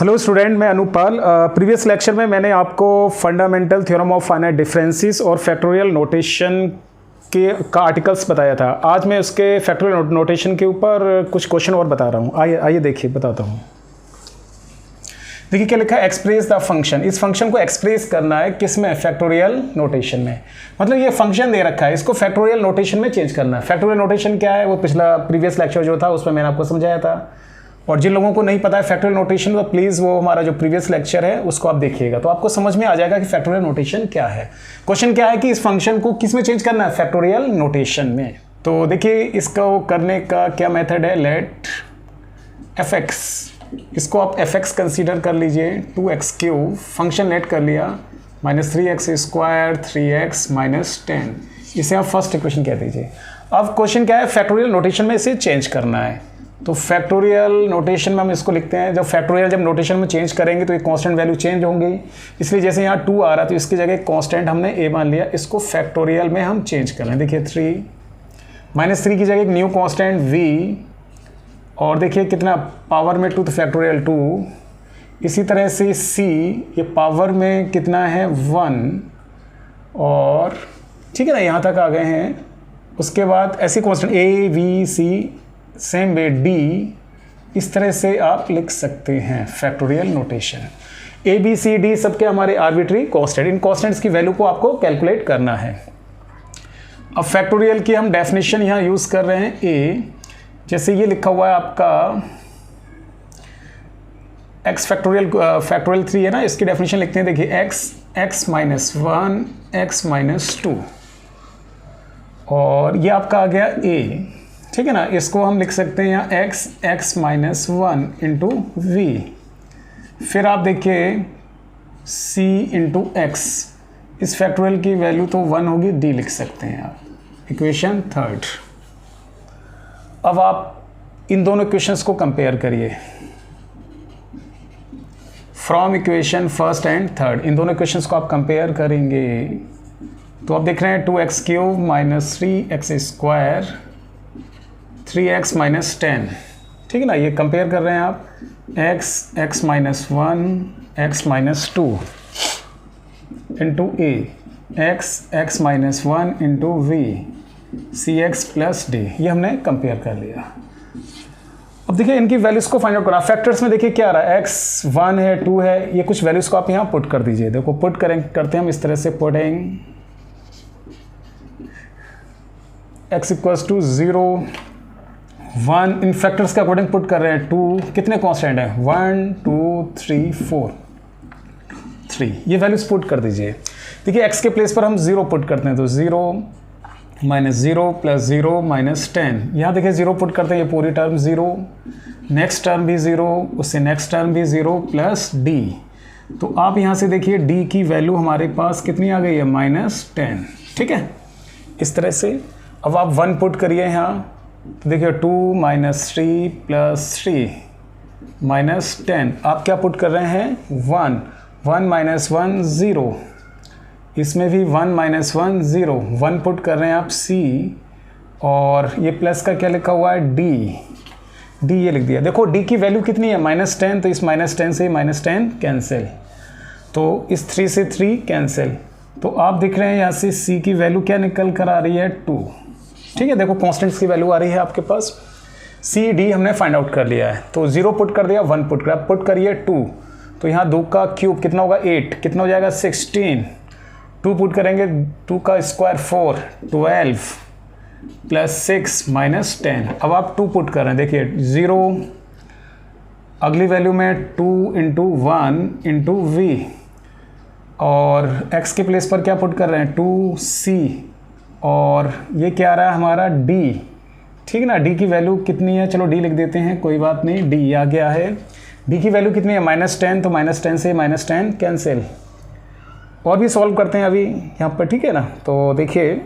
Hello student, मैं Anupal. Previous lecture में मैंने आपको fundamental theorem of finite differences और फैक्टोरियल नोटेशन का आर्टिकल्स बताया था। आज मैं उसके फैक्टोरियल नोटेशन के ऊपर कुछ क्वेश्चन और बता रहा हूँ। आइए देखिए, बताता हूँ। देखिए क्या लिखा है, एक्सप्रेस द फंक्शन। इस फंक्शन को एक्सप्रेस करना है किस में? फैक्टोरियल नोटेशन में। मतलब ये फंक्शन दे रखा है, इसको फैक्टोरियल नोटेशन में चेंज करना है। फैक्टोरियल नोटेशन क्या है, वो पिछला प्रीवियस लेक्चर जो था उसमें मैंने आपको समझाया था। और जिन लोगों को नहीं पता है फैक्टोरियल नोटेशन, तो प्लीज़ वो हमारा जो प्रीवियस लेक्चर है उसको आप देखिएगा, तो आपको समझ में आ जाएगा कि फैक्टोरियल नोटेशन क्या है। क्वेश्चन क्या है कि इस फंक्शन को किस में चेंज करना है? फैक्टोरियल नोटेशन में। तो देखिए इसको करने का क्या मेथड है, लेट fx, इसको आप fx कंसीडर कर लीजिए, 2x³ फंक्शन लेट कर लिया, -3x² 3x -10, इसे आप फर्स्ट इक्वेशन कह दीजिए। अब क्वेश्चन क्या है, फैक्टोरियल नोटेशन में इसे चेंज करना है। तो फैक्टोरियल नोटेशन में हम इसको लिखते हैं, जब नोटेशन में चेंज करेंगे तो ये कांस्टेंट वैल्यू चेंज होंगी, इसलिए जैसे यहाँ 2 आ रहा तो इसकी जगह कांस्टेंट हमने a मान लिया, इसको फैक्टोरियल में हम चेंज कर रहे हैं। देखिए 3 -3 की जगह एक न्यू कांस्टेंट v, और देखिए कितना पावर में 2 तो फैक्टोरियल 2, इसी तरह से c ये पावर में कितना है 1, और ठीक है ना, यहाँ तक आ गए हैं। उसके बाद ऐसी constant a v c same way d, इस तरह से आप लिख सकते हैं factorial notation. a b c d सबके हमारे आर्बिट्री कांस्टेंट, इन कांस्टेंट्स की वैल्यू को आपको कैलकुलेट करना है। अब फैक्टोरियल की हम डेफिनेशन यहाँ यूज़ कर रहे हैं a, जैसे ये लिखा हुआ है आपका x फैक्टोरियल 3 है ना, इसकी डेफिनेशन लिखते हैं। देखिए x -1 x -2, और ये आपका आ गया a, ठीक है ना। इसको हम लिख सकते हैं यहाँ x -1 इंटू v, फिर आप देखिए c इंटू x, इस फैक्टोरियल की वैल्यू तो 1 होगी, d लिख सकते हैं आप, इक्वेशन 3rd। अब आप इन दोनों इक्वेशंस को कंपेयर करिए from equation 1st and 3rd। इन दोनों इक्वेशंस को आप कंपेयर करेंगे तो आप देख रहे हैं 2x³ -3x² 3x -10, ठीक है ना। ये कंपेयर कर रहे हैं आप, x -1 x -2 into a, x -1 into v cx + d, ये हमने कंपेयर कर लिया। अब देखिए इनकी वैल्यूज़ को फाइंड आउट करा। फैक्टर्स में देखिए क्या आ रहा है, x 1 है 2 है, ये कुछ वैल्यूज़ को आप यहाँ पुट कर दीजिए। देखो पुट करते हैं हम इस तरह से, पुटिंग x = 0 1, इन फैक्टर्स के अकॉर्डिंग पुट कर रहे हैं। 2 कितने कांस्टेंट हैं, 1 2 3 4 3, ये वैल्यूज पुट कर दीजिए। देखिए x के प्लेस पर हम 0 पुट करते हैं, तो 0 -0 + 0 -10, यहाँ देखिए 0 पुट करते हैं, ये पूरी टर्म 0, नेक्स्ट टर्म भी 0, उससे नेक्स्ट टर्म भी 0 प्लस d। तो आप यहाँ से देखिए d की वैल्यू हमारे पास कितनी आ गई है, -10, ठीक है, इस तरह से। अब आप 1 पुट करिए यहाँ, तो देखिए 2 -3 + 3 -10, आप क्या पुट कर रहे हैं, 1 -1 0, इसमें भी 1 -1 0, 1 पुट कर रहे हैं आप c, और ये प्लस का क्या लिखा हुआ है, d ये लिख दिया। देखो d की वैल्यू कितनी है, -10, तो इस -10 से -10 कैंसिल, तो इस 3 से 3 कैंसिल, तो आप दिख रहे हैं यहाँ से c की वैल्यू क्या निकल कर आ रही है, 2, ठीक है। देखो कांस्टेंट्स की वैल्यू आ रही है आपके पास, c d हमने फाइंड आउट कर लिया है, तो 0 पुट कर दिया, 1 पुट कर, पुट करिए 2, तो यहाँ 2 का क्यूब कितना होगा, 8, कितना हो जाएगा, 16, 2 पुट करेंगे, 2 का स्क्वायर 4 12 + 6 -10। अब आप 2 पुट कर रहे हैं, देखिए 0, अगली वैल्यू में 2 × 1 × v, और x के प्लेस पर क्या पुट कर रहे हैं, 2c, और ये क्या आ रहा है हमारा d, ठीक है ना। d की वैल्यू कितनी है, चलो d लिख देते हैं, कोई बात नहीं, d आ गया है। d की वैल्यू कितनी है, -10, तो -10 से -10 कैंसिल। और भी सॉल्व करते हैं अभी यहाँ पर, ठीक है ना। तो देखिए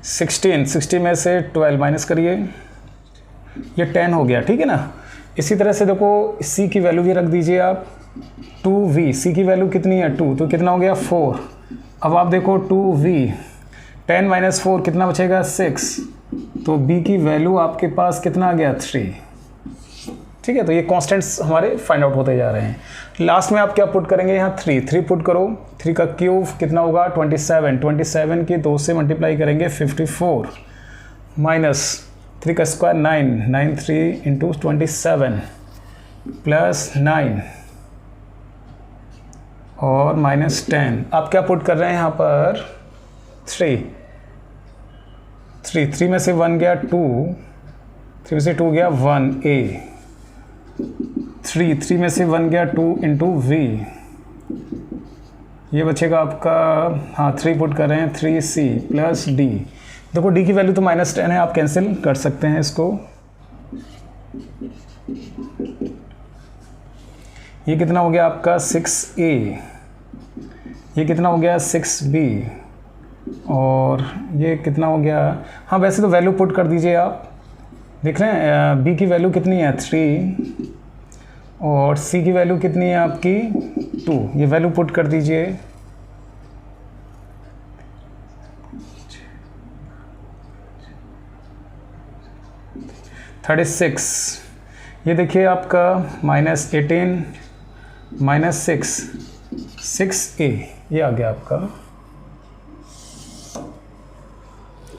60 में से 12 माइनस करिए, ये 10 हो गया, ठीक है ना। इसी तरह से देखो c की वैल्यू भी रख दीजिए आप, 2v, c की वैल्यू कितनी है 2, तो कितना हो गया 4। अब आप देखो 2v, 10 - 4 कितना बचेगा 6, तो b की वैल्यू आपके पास कितना आ गया 3। ठीक है, तो ये कॉन्स्टेंट्स हमारे फाइंड आउट होते जा रहे हैं। लास्ट में आप क्या पुट करेंगे, यहाँ 3 पुट करो, 3 का क्यूब कितना होगा 27 की 2 से मल्टीप्लाई करेंगे 54 माइनस 3 का स्क्वायर 9 3 इंटू 27 प्लस 9 और माइनस 10। आप क्या पुट कर रहे हैं यहाँ पर 3 में से 1 गया 2, 3 में से 2 गया 1a, 3 में से 1 गया 2 इंटू v, ये बचेगा आपका, हाँ 3 पुट कर रहे हैं 3c प्लस d। देखो d की वैल्यू तो -10 है, आप कैंसिल कर सकते हैं इसको। ये कितना हो गया आपका 6a, ये कितना हो गया 6b, और ये कितना हो गया, हाँ वैसे तो वैल्यू पुट कर दीजिए आप। देख रहे हैं b की वैल्यू कितनी है 3 और c की वैल्यू कितनी है आपकी 2, ये वैल्यू पुट कर दीजिए। -36, ये देखिए आपका -18 -6a, ये आ गया आपका।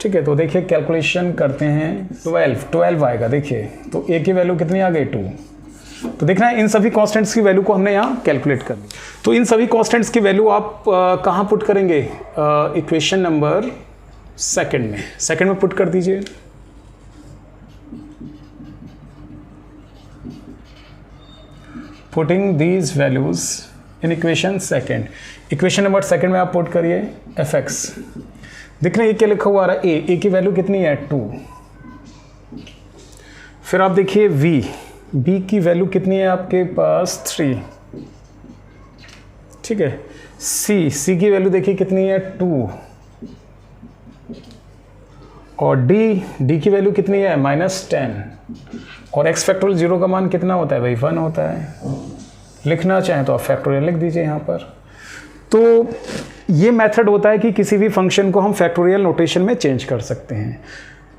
ठीक है, तो देखिए कैलकुलेशन करते हैं, 12 आएगा। देखिए तो a की वैल्यू कितनी आ गई 2। तो देखना है इन सभी कांस्टेंट्स की वैल्यू को हमने यहाँ कैलकुलेट कर ली। तो इन सभी कांस्टेंट्स की वैल्यू आप कहाँ पुट करेंगे, इक्वेशन नंबर सेकंड में पुट कर दीजिए। Putting these values in equation number second में आप पुट करिए fx। दिख रहे हैं क्या लिखा हुआ आ रहा है, a की वैल्यू कितनी है 2। फिर आप देखिए b की वैल्यू कितनी है आपके पास 3। ठीक है, c की वैल्यू देखिए कितनी है 2, और d की वैल्यू कितनी है -10, और x फैक्टोरियल 0 का मान कितना होता है भाई 1 होता है। लिखना चाहें तो आप फैक्टोरियल लिख दीजिए यहाँ पर। तो ये मेथड होता है कि किसी भी फंक्शन को हम फैक्टोरियल नोटेशन में चेंज कर सकते हैं।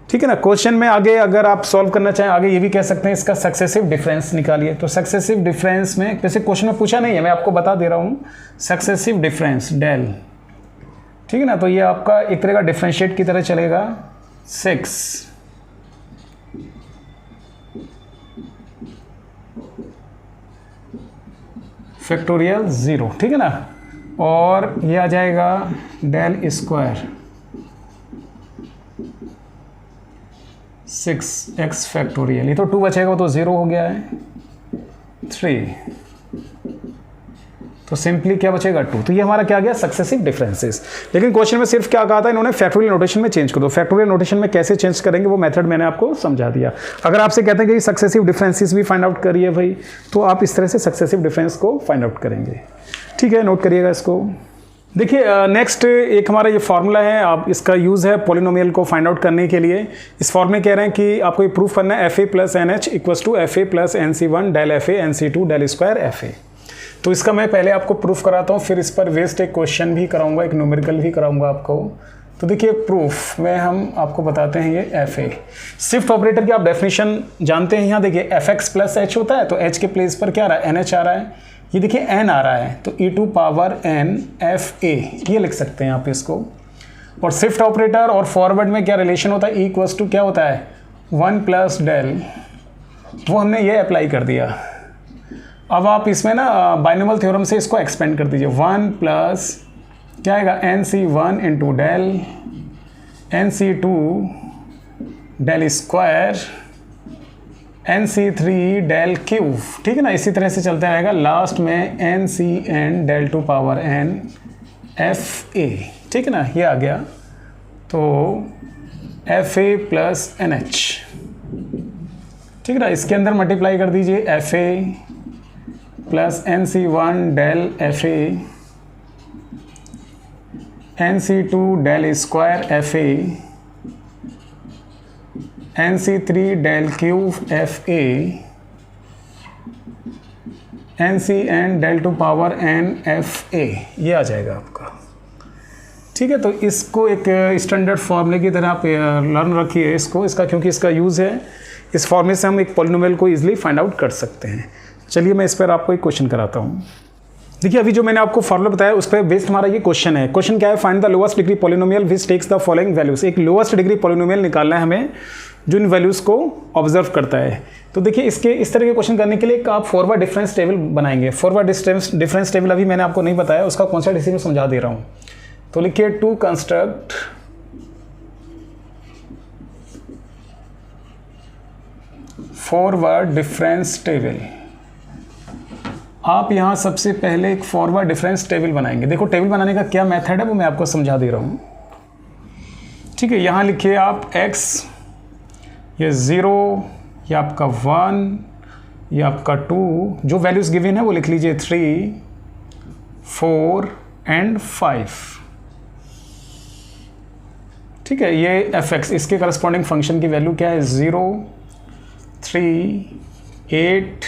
ठीक है ना। क्वेश्चन में आगे अगर आप सॉल्व करना चाहें, आगे ये भी कह सकते हैं इसका सक्सेसिव डिफरेंस निकालिए। तो सक्सेसिव डिफरेंस में वैसे क्वेश्चन में पूछा नहीं है, मैं आपको बता दे रहा हूँ। सक्सेसिव डिफरेंस डेल, ठीक है ना। तो ये आपका एक तरह का डिफरेंशिएट की तरह चलेगा 6 फैक्टोरियल 0, ठीक है ना। और ये आ जाएगा डेल स्क्वायर 6x फैक्टोरियल, ये तो 2 बचेगा तो 0 हो गया है 3, तो सिंपली क्या बचेगा 2। तो ये हमारा क्या गया सक्सेसिव डिफरेंसेस। लेकिन क्वेश्चन में सिर्फ क्या कहा था इन्होंने, फैक्टोरियल नोटेशन में चेंज कर दो। फैक्टोरियल नोटेशन में कैसे चेंज करेंगे वो मेथड मैंने आपको समझा दिया। अगर आपसे कहते हैं कि सक्सेसिव डिफरेंसेस भी फाइंड आउट करिए भाई, तो आप इस तरह से सक्सेसिव डिफरेंस को फाइंड आउट करेंगे। ठीक है, नोट करिएगा इसको। देखिए नेक्स्ट एक हमारा ये फार्मूला है, आप इसका यूज़ है पॉलिनोमियल को फाइंड आउट करने के लिए। इस फॉर्म में कह रहे हैं कि आपको ये प्रूफ करना है fa plus NH equals to fa plus NC1 del fa NC2 del square fa। तो इसका मैं पहले आपको प्रूफ कराता हूँ, फिर इस पर बेस्ड एक क्वेश्चन भी कराऊंगा, एक न्यूमेरिकल भी कराऊंगा आपको। तो देखिए प्रूफ में हम आपको बताते हैं ये fa। शिफ्ट ऑपरेटर की आप डेफिनेशन जानते हैं। यहाँ देखिए fx प्लस h होता है, तो h के प्लेस पर क्या आ रहा है nh आ रहा है, ये देखिए n आ रहा है, तो e to power n fa ये लिख सकते हैं आप इसको। और शिफ्ट ऑपरेटर और फॉरवर्ड में क्या रिलेशन होता है, e इक्वल्स टू क्या होता है 1 प्लस डेल, वो हमने ये अप्लाई कर दिया। अब आप इसमें ना बाइनोमियल थ्योरम से इसको एक्सपेंड कर दीजिए। 1 प्लस क्या आएगा NC1 into del NC2 del square NC3 del cube, ठीक है ना। इसी तरह से चलते रहेगा, लास्ट में NCN del to power n FA, ठीक है ना। ये आ गया, तो FA प्लस NH, ठीक है ना। इसके अंदर मल्टीप्लाई कर दीजिए FA plus NC1 del FA NC2 del square FA NC3 del cube FA NCN del to power n FA, ये आ जाएगा आपका। ठीक है, तो इसको एक स्टैंडर्ड फॉर्मूले की तरह आप लर्न रखिए इसको, इसका क्योंकि इसका यूज़ है। इस फॉर्मेट से हम एक पॉलिनोमियल को ईजिली फाइंड आउट कर सकते हैं। चलिए मैं इस पर आपको एक क्वेश्चन कराता हूँ। देखिए अभी जो मैंने आपको फॉर्मूला बताया उस पर बेस्ड हमारा ये क्वेश्चन है। क्वेश्चन क्या है, find the lowest degree polynomial which takes the following values. एक लोएस्ट डिग्री पॉलिनोमियल निकालना है हमें जो इन वैल्यूज को ऑब्जर्व करता है। तो देखिए इसके इस तरह के क्वेश्चन करने के लिए आप फॉरवर्ड डिफरेंस टेबल बनाएंगे। फॉरवर्ड डिफरेंस टेबल अभी मैंने आपको नहीं बताया, उसका कॉन्सेप्ट इसी में समझा दे रहा हूँ। तो लिखिए to construct forward difference table. आप यहाँ सबसे पहले एक फॉरवर्ड डिफरेंस टेबल बनाएंगे। देखो टेबल बनाने का क्या मेथड है वो मैं आपको समझा दे रहा हूँ। ठीक है, यहाँ लिखिए आप x, ये 0, ये आपका 1, ये आपका 2, जो वैल्यूज गिवन है वो लिख लीजिए 3, 4 एंड 5। ठीक है, ये fx, इसके करस्पॉन्डिंग फंक्शन की वैल्यू क्या है, 0, 3, 8,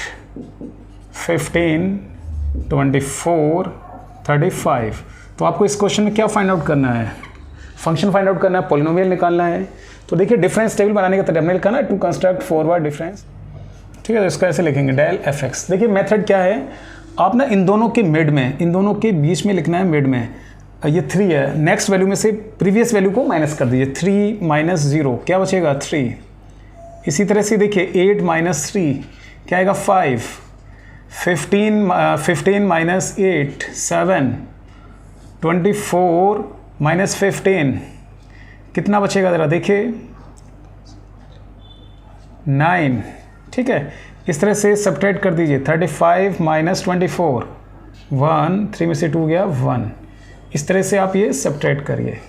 15, 24, 35। तो आपको इस क्वेश्चन में क्या फाइंड आउट करना है, फंक्शन फाइंड आउट करना है, पॉलिनोमियल निकालना है। तो देखिए डिफरेंस टेबल बनाने का तरीका हमने लिखा ना, टू कंस्ट्रक्ट फॉरवर्ड डिफरेंस। ठीक है, तो इसको ऐसे लिखेंगे डेल एफ एक्स। देखिए मेथड क्या है, आप ना इन दोनों के मिड में, इन दोनों के बीच में लिखना है मिड में। ये 3 है, नेक्स्ट वैल्यू में से प्रीवियस वैल्यू को माइनस कर दीजिए। 3 माइनस 0 क्या बचेगा, 3। इसी तरह से देखिए 8 माइनस 3 क्या आएगा, 5। 15 माइनस 8 7। 24 माइनस 15 कितना बचेगा ज़रा देखिए, 9। ठीक है, इस तरह से सब्ट्रैक्ट कर दीजिए। 35 माइनस 24 1, 3 में से 2 गया 1। इस तरह से आप ये सब्ट्रैक्ट करिए।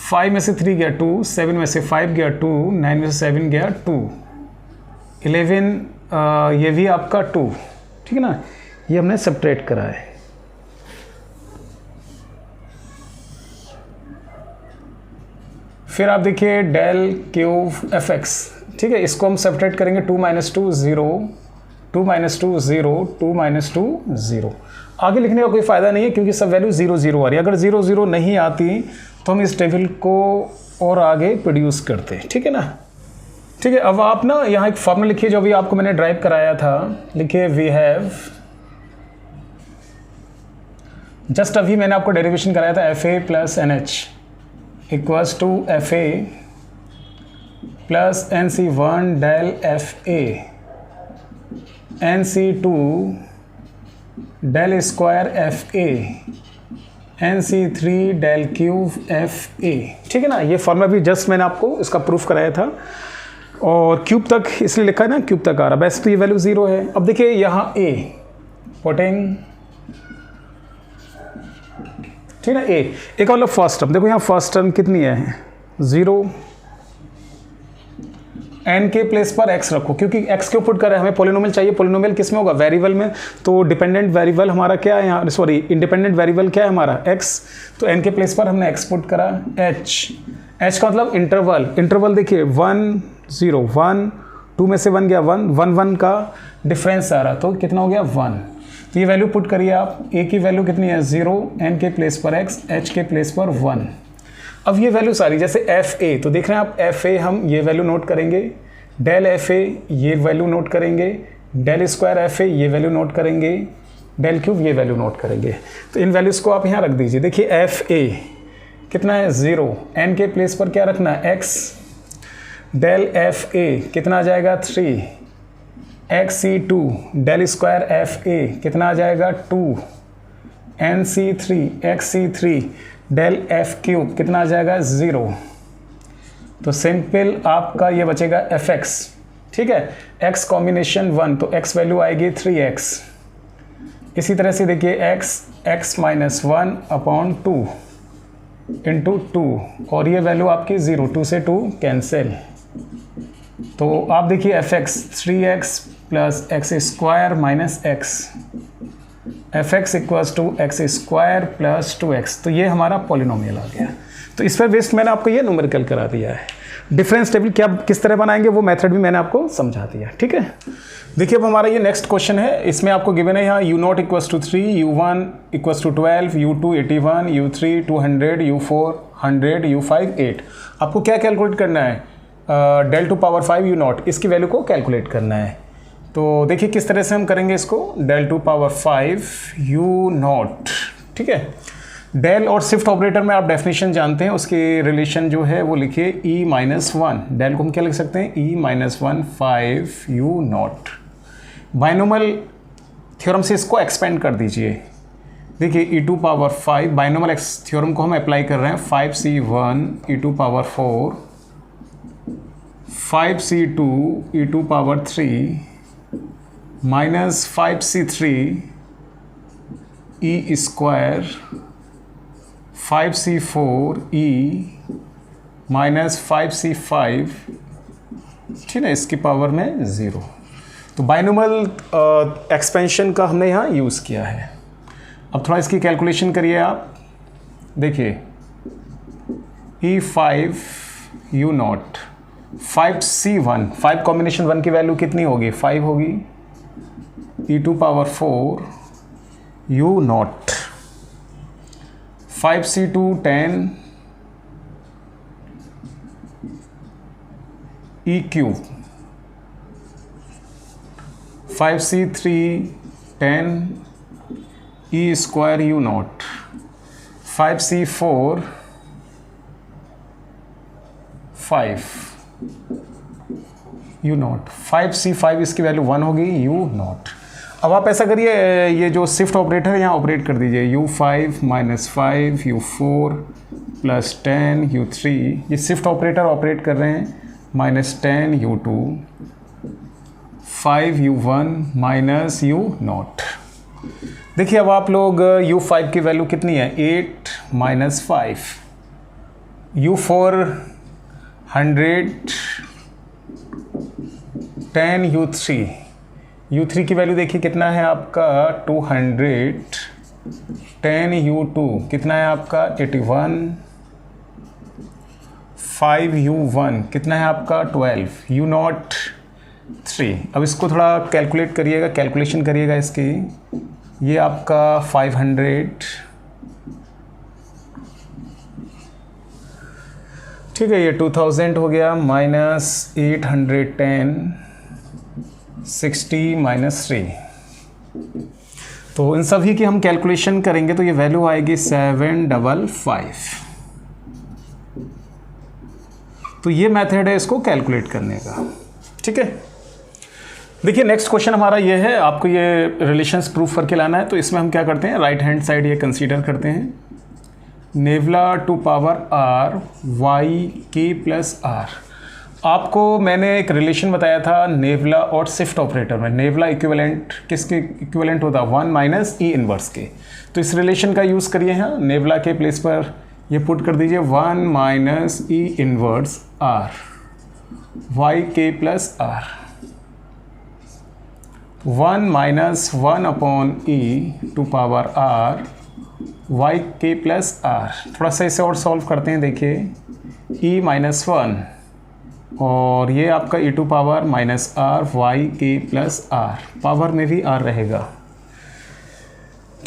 5 में से 3 गया 2, 7 में से 5 गया 2, 9 में से 7 गया 2, 11 ये भी आपका 2। ठीक है ना, ये हमने सब्ट्रैक्ट करा है। फिर आप देखिए डेल क्यूब एफ एक्स। ठीक है, इसको हम सब्ट्रैक्ट करेंगे। 2 माइनस 2 0, 2 माइनस 2 0, 2 माइनस 2 0। आगे लिखने का कोई फ़ायदा नहीं है क्योंकि सब वैल्यू 0 0 आ रही है। अगर 0 0 नहीं आती तो हम इस टेबल को और आगे प्रोड्यूस करते। ठीक है ना। ठीक है, अब आप ना यहाँ एक फॉर्मूला लिखिए जो अभी आपको मैंने ड्राइव कराया था। लिखिए वी हैव, जस्ट अभी मैंने आपको डेरिवेशन कराया था, F A plus N H equals to F A plus N C 1 del F A N C 2 del square F A N C 3 del cube F A. ठीक है ना, ये formula भी जस्ट मैंने आपको इसका प्रूफ कराया था और क्यूब तक इसलिए लिखा है ना, क्यूब तक आ रहा है। वैसे तो ये वैल्यू 0 है। अब देखिए यहाँ ए पुटिंग, ठीक है ना, एक मतलब फर्स्ट टर्म। देखो यहाँ फर्स्ट टर्म कितनी है, 0। एन के प्लेस पर एक्स रखो क्योंकि एक्स क्यों पुट कर रहे हैं, हमें पॉलिनोमियल चाहिए। पॉलिनोमियल किस में होगा, वेरिएबल में। तो डिपेंडेंट वेरिएबल हमारा क्या है यहाँ, सॉरी इंडिपेंडेंट वेरिएबल क्या है हमारा, एक्स। तो एन के प्लेस पर हमने एक्स पुट करा। एच का मतलब इंटरवल। इंटरवल देखिए 1 0 1, 2 में से 1 गया 1, 1 1 का डिफरेंस आ रहा, तो कितना हो गया 1। तो ये वैल्यू पुट करिए आप। ए की वैल्यू कितनी है 0, एन के प्लेस पर एक्स, एच के प्लेस पर 1। अब ये वैल्यू सारी जैसे एफ ए, तो देख रहे हैं आप एफ ए, हम ये वैल्यू नोट करेंगे। डेल एफ ए ये वैल्यू नोट करेंगे। डेल स्क्वायर एफ ए ये वैल्यू नोट करेंगे। डेल क्यूब ये वैल्यू नोट करेंगे। तो इन वैल्यूज़ को आप यहाँ रख दीजिए। देखिए एफ ए कितना है 0, एन के प्लेस पर क्या रखना है एक्स। डेल एफ ए कितना आ जाएगा 3, X C 2 del square F A कितना आ जाएगा 2, N C 3 X C 3 del F cube कितना आ जाएगा 0। तो सिंपल आपका ये बचेगा एफ एक्स। ठीक है, एक्स कॉम्बिनेशन 1, तो एक्स वैल्यू आएगी 3x। इसी तरह से देखिए एक्स माइनस 1 अपॉन 2 इंटू 2, और ये वैल्यू आपकी 0, 2 से 2 कैंसिल। तो आप देखिए f x 3x plus x square minus x, f x equals to x square plus 2x। तो ये हमारा पॉलिनोमियल आ गया। तो इस पर बेस्ड मैंने आपको ये न्यूमेरिकल करा दिया है। डिफरेंस टेबल क्या किस तरह बनाएंगे वो मेथड भी मैंने आपको समझा दिया, ठीक है। देखिए अब हमारा ये नेक्स्ट क्वेश्चन है, इसमें आपको गिवन है यहाँ u0 equals to 3, u1 equals to 12, u2 81, u3 200, u4 100, u5 8। आपको क्या कैलकुलेट करना है, del टू पावर 5 u0, इसकी वैल्यू को कैलकुलेट करना है। तो देखिए किस तरह से हम करेंगे इसको, del टू पावर 5 u0, ठीक है। डेल और शिफ्ट ऑपरेटर में आप डेफिनेशन जानते हैं, उसके रिलेशन जो है वो लिखिए e-1, डेल को हम क्या लिख सकते हैं, e-1 5 u0। बाइनोमल थ्योरम से इसको एक्सपेंड कर दीजिए। देखिए e to power 5, binomial theorem को हम अप्लाई कर रहे हैं, 5c1 e to power 4, 5c2 e to power 3 minus 5c3 e square 5c4 e minus 5c5, ठीक है, इसकी पावर में 0। तो बाइनोमल एक्सपेंशन का हमने यहाँ यूज़ किया है। अब थोड़ा इसकी कैलकुलेशन करिए आप। देखिए e5 u0 5c1, 5 कॉम्बिनेशन 1 की वैल्यू कितनी होगी, 5 होगी, e to power 4 u0 5c2 10 e cube 5c3 10 e square u0 5c4 5 u0 5c5, इसकी वैल्यू 1 होगी u0। अब आप ऐसा करिए, ये जो शिफ्ट ऑपरेटर है यहाँ ऑपरेट कर दीजिए, u5 minus 5 u4 plus 10 u3, ये शिफ्ट ऑपरेटर ऑपरेट कर रहे हैं, minus 10 u2 5 u1 minus u0। देखिए अब आप लोग u5 की वैल्यू कितनी है, 8 माइनस 5, u4 100 10 u3 की वैल्यू देखिए कितना है आपका 200, 10 u2 कितना है आपका 81, 5 u1 कितना है आपका 12, u0 3। अब इसको थोड़ा कैलकुलेट करिएगा, कैलकुलेशन करिएगा इसकी, ये आपका 500, ठीक है, ये 2000 हो गया, माइनस 810 60 माइनस 3। तो इन सभी की हम कैलकुलेशन करेंगे तो ये वैल्यू आएगी 755। तो ये मेथड है इसको कैलकुलेट करने का, ठीक है। देखिए नेक्स्ट क्वेश्चन हमारा ये है, आपको ये रिलेशंस प्रूफ करके लाना है। तो इसमें हम क्या करते हैं, राइट हैंड साइड ये कंसीडर करते हैं, nabla to power r y k plus r। आपको मैंने एक रिलेशन बताया था नेवला और शिफ्ट ऑपरेटर में। नेवला इक्विवेलेंट किसके इक्विवेलेंट होता है, 1 माइनस ई इनवर्स के। तो इस रिलेशन का यूज़ करिए, यहाँ नेवला के प्लेस पर ये पुट कर दीजिए 1 minus e inverse r y k plus r, 1 minus 1 upon e to power r y k plus r। थोड़ा सा इसे और सॉल्व करते हैं, देखिए e माइनस 1 और ये आपका e to power minus r y k plus r, power में भी r रहेगा,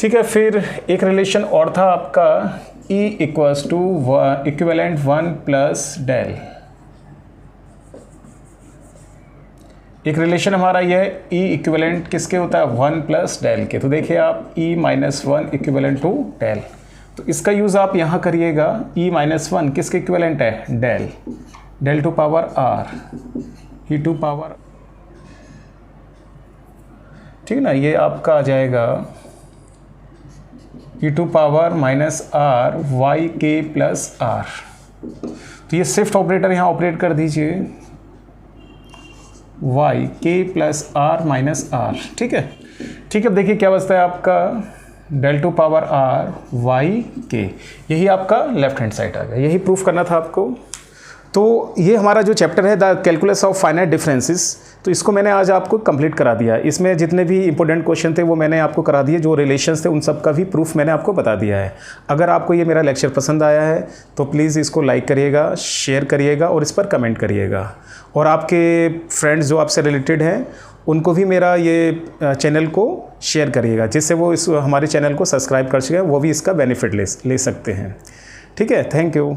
ठीक है। फिर एक रिलेशन और था आपका e equals to equivalent 1 plus del. एक रिलेशन हमारा यह है e इक्विवेलेंट किसके होता है, 1 प्लस डेल के। तो देखिए आप e minus 1 equivalent to del, तो इसका यूज़ आप यहाँ करिएगा। e माइनस 1 किसके इक्विवेलेंट है, del, del to power r e to power, ठीक ना, ये आपका आ जाएगा e to power minus r y k plus r। तो ये शिफ्ट ऑपरेटर यहाँ ऑपरेट कर दीजिए, y k plus r minus r, ठीक है। ठीक है, अब देखिए क्या बचता है आपका, del to power r y k, यही आपका लेफ्ट हैंड साइड आ गया। यही प्रूफ करना था आपको। तो ये हमारा जो चैप्टर है the calculus of finite differences, तो इसको मैंने आज आपको कंप्लीट करा दिया। इसमें जितने भी इंपॉर्टेंट क्वेश्चन थे वो मैंने आपको करा दिए, जो रिलेशंस थे उन सब का भी प्रूफ मैंने आपको बता दिया है। अगर आपको ये मेरा लेक्चर पसंद आया है तो प्लीज़ इसको लाइक करिएगा, शेयर करिएगा और इस पर कमेंट करिएगा। और आपके फ्रेंड्स जो आपसे रिलेटेड हैं उनको भी मेरा ये चैनल को शेयर करिएगा, जिससे वो इस हमारे चैनल को सब्सक्राइब कर सकें, वो भी इसका बेनिफिट ले सकते हैं। ठीक है, थैंक यू।